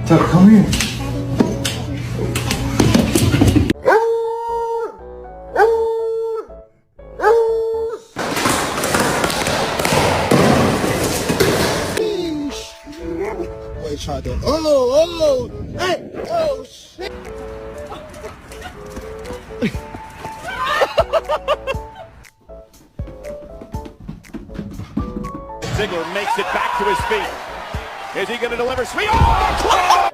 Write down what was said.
Tuck, come here. Boy tried to. Oh, hey, oh shit. Ziggler makes it back to his feet. Is he going to deliver? Sweet. Oh, close!